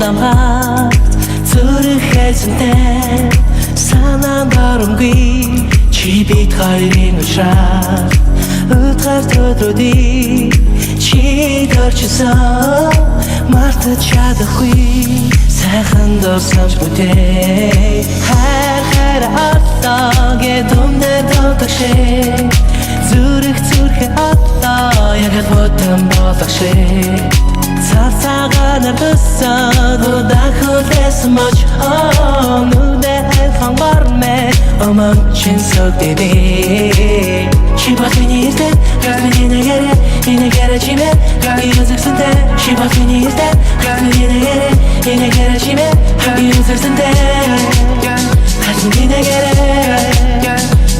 ламхат зүрх хайсантай санаанд оромгүй чи бид хоёрын ушрал өдөр өдрүүдийг чи төрчихсөн мартаж чадахгүй сайхан дурсамж бүтэй хайр атагээ дүндээ дотогшээ зүрх атаа яг хотон бодогшээ цацагаар наргасан удахлээс моч нүдэ хангаармэ омон чин согдээ чи батминий ирдэ гадны нэгэрэ чимэ юзэрсэнтэй чи батминий ирдэ гадны нэгэрэ чимэ юзэрсэнтэй гадны нэгэрэ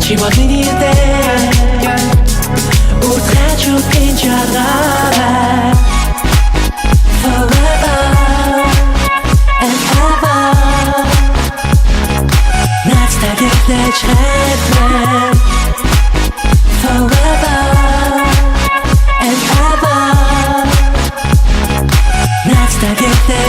чи батминий ирдэ утгачу пинчараа Let's have forever and ever. Let's get the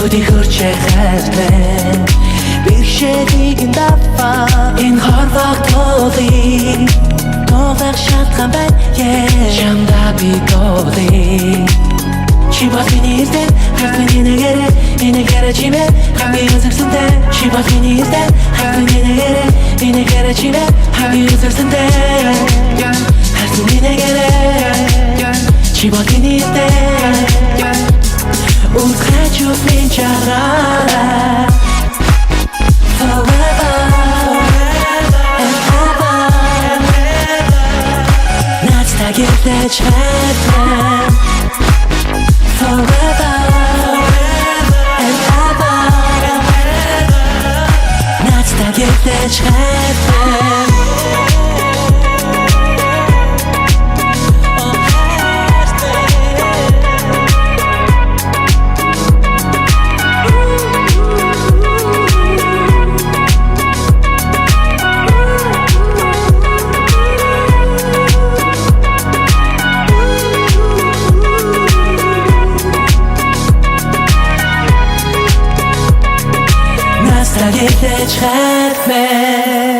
Өдий хөрчээ хайртай бэршээдийг дафа энэ хорвог туулыг туулах шалтгаан байна шамда би гоолыг чи батминий ирдэ гадны нэгэрэ чимэ юзэрсэнтэй чи батминий ирдэ гадны нэгэрэ чимэ юзэрсэнтэй гадны нэгэрэ чи батминий ирдэ Утгачу пинчараа Forever and ever Надстагит лечетэн Forever and ever Надстагит лечетэн Let's get the chat, man.